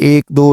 1 2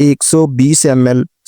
120 ml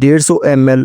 150 ml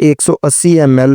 180 ml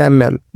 ml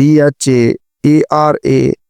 DHA، ARA،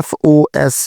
FOS،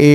A،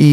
E،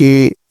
K،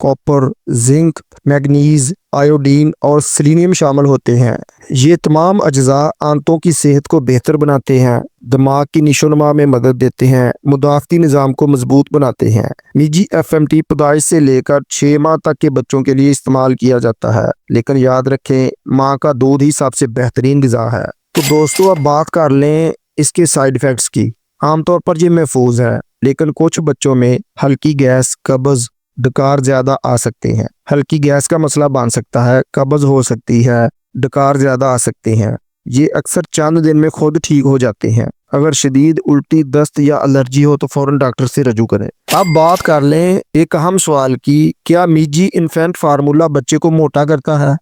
copper, zinc, manganese, iodine और selenium शामिल होते हैं। ये तमाम अज्जा आंतों की सेहत को बेहतर बनाते हैं, दिमाग की नशोनुमा में मदद देते हैं, मुदाफ़ती निज़ाम को मजबूत बनाते हैं। मिजी एफएमटी पैदाइश से लेकर 6 माह तक के बच्चों के लिए इस्तेमाल किया जाता है, लेकिन याद रखें माँ का दूध ही सबसे बेहतरीन ग़िज़ा है। तो दोस्तों अब बात कर लें इसके साइड इफ़ेक्ट्स की। आमतौर पर ये महफूज है, लेकिन कुछ बच्चों में हल्की गैस, कब्ज़, डकार ज़्यादा आ सकते हैं। हल्की गैस का मसला बन सकता है, कब्ज़ हो सकती है, डकार ज़्यादा आ सकते हैं। ये अक्सर चंद दिन में खुद ठीक हो जाते हैं। अगर शदीद उल्टी, दस्त या एलर्जी हो तो फ़ौरन डॉक्टर से रजू करें। अब बात कर लें एक अहम सवाल की, क्या मिजी इन्फेंट फार्मूला बच्चे को मोटा करता है?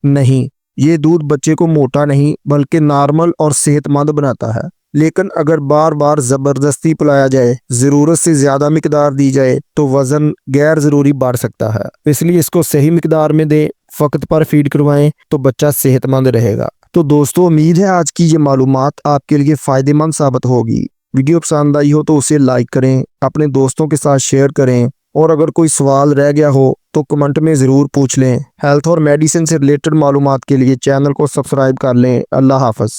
नहीं, ये दूध बच्चे को मोटा नहीं बल्कि नॉर्मल और सेहतमंद बनाता है। लेकिन अगर बार बार ज़बरदस्ती पिलाया जाए, ज़रूरत से ज़्यादा मिकदार दी जाए तो वज़न गैर ज़रूरी बढ़ सकता है। इसलिए इसको सही मिकदार में दें, फ़क्त पर फीड करवाएं तो बच्चा सेहतमंद रहेगा। तो दोस्तों उम्मीद है आज की ये मालूमात आपके लिए फ़ायदेमंद साबित होगी। वीडियो पसंद आई हो तो उसे लाइक करें, अपने दोस्तों के साथ शेयर करें, और अगर कोई सवाल रह गया हो तो कमेंट में ज़रूर पूछ लें। हेल्थ और मेडिसिन से रिलेटेड मालूमात के लिए चैनल को सब्सक्राइब कर लें। अल्लाह हाफ़िज़।